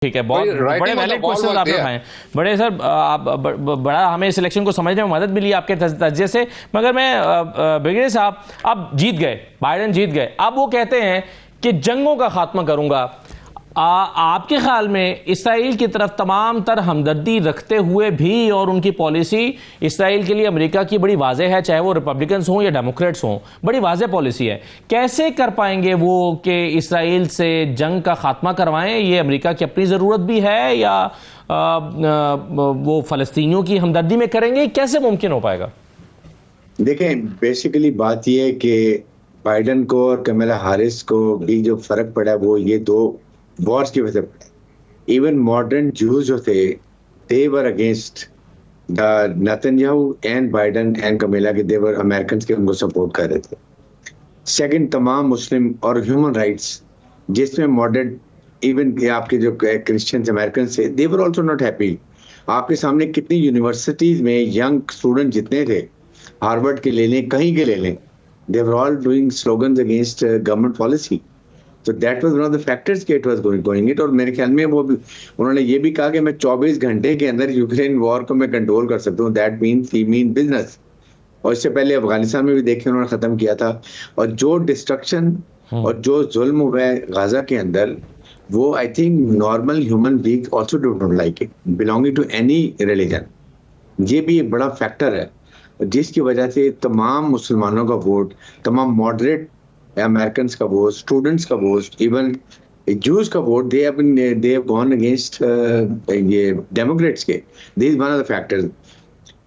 ठीक है, बहुत बड़े वैलिड क्वेश्चन आपने उठाए। बड़े सर बड़ा हमें इस इलेक्शन को समझने में मदद मिली आपके तज्जिए से। मगर मैं ब्रिगेडियर साहब, अब जीत गए, बाइडेन जीत गए, अब वो कहते हैं कि जंगों का खात्मा करूंगा। आपके ख्याल में इसराइल की तरफ तमाम तर हमदर्दी रखते हुए भी और उनकी पॉलिसी इसराइल के लिए अमेरिका की बड़ी वाज़ेह है, चाहे वो रिपब्लिकन्स हों या डेमोक्रेट्स हों, बड़ी वाज़ेह पॉलिसी है। कैसे कर पाएंगे वो कि इसराइल से जंग का खात्मा करवाएं? ये अमेरिका की अपनी ज़रूरत भी है या वो फ़लस्तीनियों की हमदर्दी में करेंगे? कैसे मुमकिन हो पाएगा? देखें, बेसिकली बात यह है कि बाइडेन को और कमला हैरिस को भी जो फर्क पड़ा है वो ये दो वॉर्स की वजह से। इवन मॉडर्न जूस जो थे, they were against the Netanyahu and Biden and Kamala के, दे वर अमेरिकन के उनको सपोर्ट कर रहे थे। सेकंड, तमाम मुस्लिम और ह्यूमन राइट्स जिसमें मॉडर्न इवन आपके जो क्रिश्चियंस अमेरिकन थे, they were also not happy. आपके सामने कितनी यूनिवर्सिटीज में यंग स्टूडेंट जितने थे, हार्वर्ड के ले लें, कहीं के ले लें, they were all doing slogans against government policy. तो that was one of the factors कि इट वाज गोइंग इट। और मेरे ख्याल में वो भी उन्होंने ये भी कहा कि मैं 24 घंटे के अंदर यूक्रेन वॉर को मैं कंट्रोल कर सकता हूँ। That means he mean business. और इससे पहले अफगानिस्तान में भी देखे उन्होंने खत्म किया था। और जो डिस्ट्रक्शन और जो जुल्म हुआ है गाजा के अंदर, वो I think normal human being also don't like it, belonging to any religion. ये भी एक बड़ा फैक्टर है जिसकी वजह से तमाम मुसलमानों का वोट, तमाम मॉडरेट अमेरिकन का वोट, स्टूडेंट्स का वोट, इवन जूस का vote, they have gone against ये डेमोक्रेट्स के। This is one of the factors.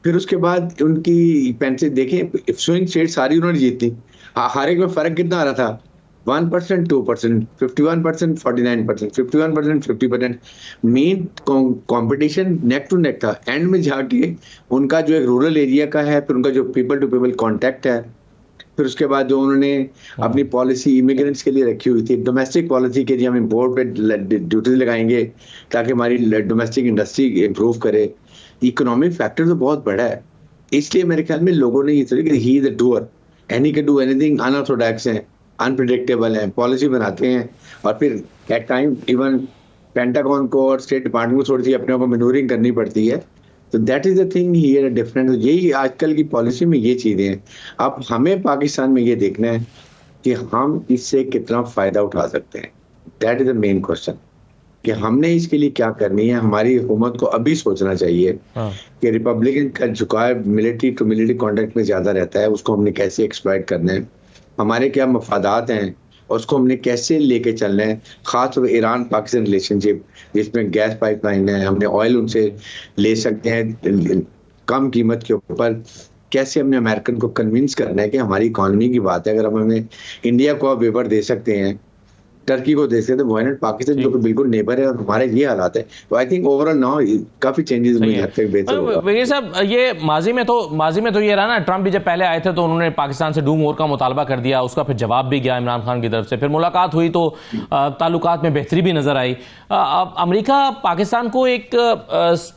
फिर उसके बाद उनकी पेंसिल देखें, स्विंग स्टेट सारी उन्होंने जीती। हर एक में फर्क कितना आ रहा था? 1%, 2%, 51%, 49%, 51%, 50%। Main competition neck to neck था। एंड में जाके उनका जो एक रूरल एरिया का है, फिर उनका जो पीपल टू पीपल कॉन्टैक्ट है, फिर उसके बाद जो उन्होंने अपनी पॉलिसी इमिग्रेंट्स के लिए रखी हुई थी, डोमेस्टिक पॉलिसी के लिए हम इम्पोर्ट पे ड्यूटीज लगाएंगे ताकि हमारी डोमेस्टिक इंडस्ट्री इंप्रूव करे। इकोनॉमिक फैक्टर तो बहुत बड़ा है। इसलिए मेरे ख्याल में लोगों ने ये सोचा कि he is the doer and he can do anything. Unorthodox हैं, अनप्रिडिक्टेबल हैं, पॉलिसी बनाते हैं और फिर एट टाइम इवन पेंटागन को और स्टेट डिपार्टमेंट को थोड़ी सी अपने को मैनूवरिंग करनी पड़ती है। तो that is the thing here different. यही आजकल की पॉलिसी में ये चीजें हैं। अब हमें पाकिस्तान में ये देखना है कि हम इससे कितना फायदा उठा सकते हैं। That is the main question कि हमने इसके लिए क्या करनी है। हमारी हुकूमत को अभी सोचना चाहिए कि रिपब्लिकन का झुकाव मिलिट्री टू मिलिट्री कॉन्टेक्ट में ज्यादा रहता है, उसको हमने कैसे एक्सप्लॉइट करना है, हमारे क्या मफादात हैं, उसको हमने कैसे लेके चलना है। खासतौर पर ईरान पाकिस्तान रिलेशनशिप जिसमें गैस पाइपलाइन है, हमने ऑयल उनसे ले सकते हैं कम कीमत के ऊपर। कैसे हमने अमेरिकन को कन्विंस करना है कि हमारी इकोनॉमी की बात है, अगर हम हमें इंडिया को वेवर दे सकते हैं, टर्की को दे सकते हैं, वाई नॉट पाकिस्तान जो कि बिल्कुल नेबर है और हमारे ये हालात है। तो आई थिंक ओवरऑल नाउ काफी चेंजेस मुझे लगता है बेहतर होगा। ये सब ये माजी में तो ये रहा ना, ट्रंप भी जब पहले आए थे तो उन्होंने पाकिस्तान से डू मोर का मुतालबा कर दिया, उसका फिर जवाब भी गया इमरान खान की तरफ से, फिर मुलाकात हुई तो ताल्लुकात में बेहतरी भी नजर आई। अमेरिका पाकिस्तान को एक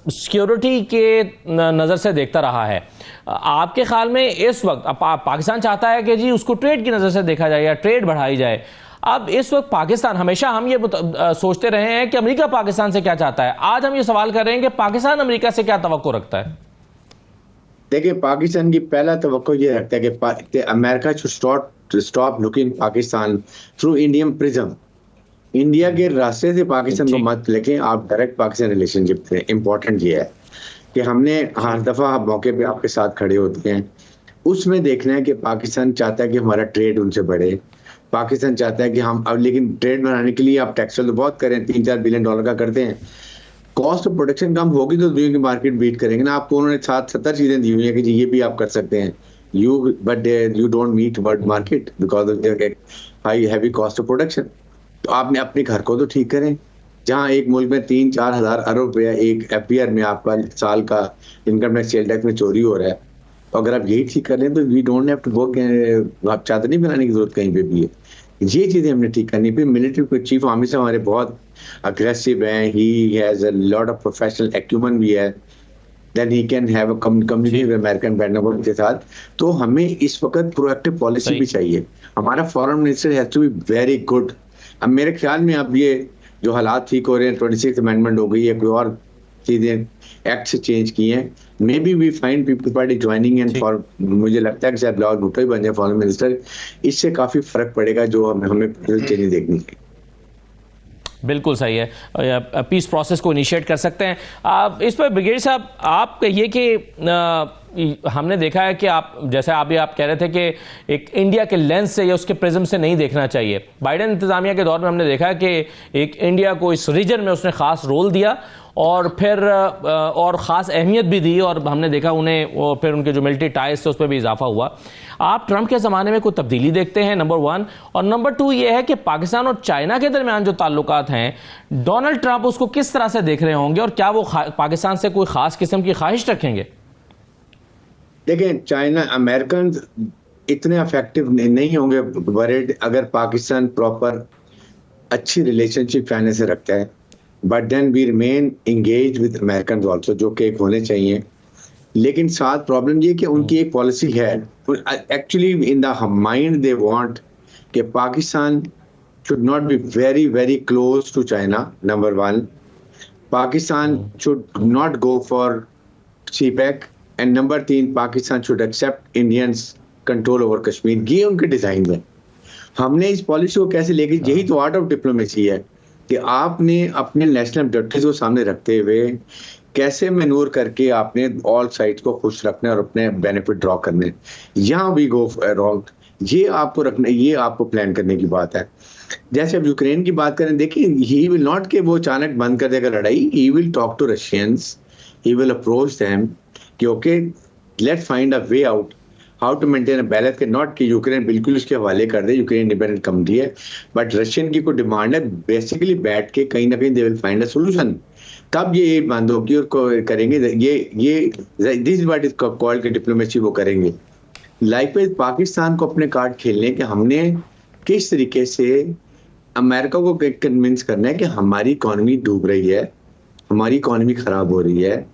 सिक्योरिटी के नजर से देखता रहा है। आपके ख्याल में इस वक्त पाकिस्तान चाहता है कि जी उसको ट्रेड की नजर से देखा जाए या ट्रेड बढ़ाई जाए। अब इस वक्त पाकिस्तान, हमेशा हम ये सोचते रहे हैं कि अमेरिका पाकिस्तान से क्या चाहता है, आज हम ये सवाल कर रहे हैं कि पाकिस्तान अमेरिका से क्या तवक्को रखता है। देखिए, पाकिस्तान की पहला तवक्को ये रखता है कि America should stop looking Pakistan through Indian prism. India के रास्ते से पाकिस्तान को मत लेके आप डायरेक्ट पाकिस्तान रिलेशनशिप थे। इंपॉर्टेंट ये है कि हमने हर दफा मौके पे आपके साथ खड़े होते हैं, उसमें देखना है कि पाकिस्तान चाहता है कि हमारा ट्रेड उनसे बढ़े। पाकिस्तान चाहता है कि हम अब, लेकिन ट्रेड बनाने के लिए आप टैक्स तो बहुत करें, 3-4 बिलियन डॉलर का करते हैं, कॉस्ट ऑफ प्रोडक्शन कम होगी तो दुनिया की मार्केट बीट करेंगे ना। आपको उन्होंने 7-70 चीजें दी हुई है कि जी ये भी आप कर सकते हैं, but you don't meet world market because of high heavy cost of production. तो आपने अपने घर को तो ठीक करें। जहाँ एक मुल्क में 3-4 हज़ार अरब रुपया एक FBR में आपका साल का इनकम टैक्स सेल टैक्स में चोरी हो रहा है, तो अगर आप यही ठीक कर लें तो we don't have to work. आप चादर बनाने की जरूरत कहीं पे भी है। ये चीजें हमने ठीक करनी। फिर मिलिट्री चीफ आर्मी से हमारे बहुत अग्रेसिव हैं, he has a lot of professional acumen भी है, then he can have a community with American Pentagon के साथ। तो हमें इस वक्त प्रोएक्टिव पॉलिसी भी चाहिए। हमारा foreign minister has to be very good. अब मेरे ख्याल में अब ये जो हालात ठीक हो रहे हैं, 26th अमेंडमेंट हो गई है, कोई और चीजें एक्ट से चेंज की हैं, maybe we find people party joining and for, मुझे लगता है कि शायद बिलावल भुट्टो ही बन जाए फॉरेन मिनिस्टर। इससे काफी फर्क पड़ेगा, जो हमें चेंज देखनी चाहिए। बिल्कुल सही है, पीस प्रोसेस को इनिशिएट कर सकते हैं। आप इस पर ब्रिगेडियर साहब आप कहिए कि हमने देखा है कि आप जैसे आप कह रहे थे कि एक इंडिया के लेंस से या उसके प्रिज्म से नहीं देखना चाहिए। बाइडेन इंतजामिया के दौर में हमने देखा है कि एक इंडिया को इस रीजन में उसने खास रोल दिया और फिर और ख़ास अहमियत भी दी, और हमने देखा उन्हें फिर उनके जो मिलिट्री टाइज थे उस पर भी इजाफा हुआ। आप ट्रंप के ज़माने में कोई तब्दीली देखते हैं, नंबर 1, और नंबर 2 ये है कि पाकिस्तान और चाइना के दरमियान जो ताल्लुकात हैं, डोनाल्ड ट्रंप उसको किस तरह से देख रहे होंगे और क्या वो पाकिस्तान से कोई ख़ास किस्म की ख्वाहिश रखेंगे? देखिए, चाइना अमेरिकन इतने अफेक्टिव नहीं होंगे वरीड अगर पाकिस्तान प्रॉपर अच्छी रिलेशनशिप चाइना से रखता है, but then we remain engage with American also, जो कि होने चाहिए। लेकिन साथ प्रॉब्लम ये कि उनकी एक पॉलिसी है, actually in the mind they want कि Pakistan should not be very very close to China, number 1। Pakistan should not go for CPEC, and number 3, Pakistan should accept Indians control over Kashmir. ये उनके डिजाइन में। हमने इस पॉलिसी को कैसे लेके, यही तो आर्ट ऑफ डिप्लोमेसी है कि आपने अपने नेशनल ऑब्जेक्टिव्स को सामने रखते हुए कैसे मैनूवर करके आपने ऑल साइड्स को खुश रखना और अपने बेनिफिट ड्रॉ करने। यहाँ वी गो रॉन्ग, ये आपको रखना, ये आपको प्लान करने की बात है। जैसे अब यूक्रेन की बात करें, देखिए ही विल नॉट के वो अचानक बंद कर देगा लड़ाई, he will talk to Russians, he will approach them कि okay let's find a way out, how to maintain a balance, के नॉट कि यूक्रेन बिल्कुल उसके हवाले कर दे, यूक्रेन इंडिपेंडेंट कंट्री है, बट रशियन की कोई डिमांड है, बेसिकली बैठ के कहीं ना कहीं they will find a solution. कब ये बंद होगी और करेंगे, ये this is what is called कि डिप्लोमेसी वो करेंगे। लाइकवाइज पाकिस्तान को अपने कार्ड खेलने के हमने किस तरीके से अमेरिका को कन्विंस करना है कि हमारी इकोनॉमी डूब रही है, हमारी इकोनॉमी खराब हो रही है,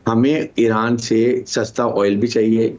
हमें ईरान से सस्ता ऑयल भी चाहिए,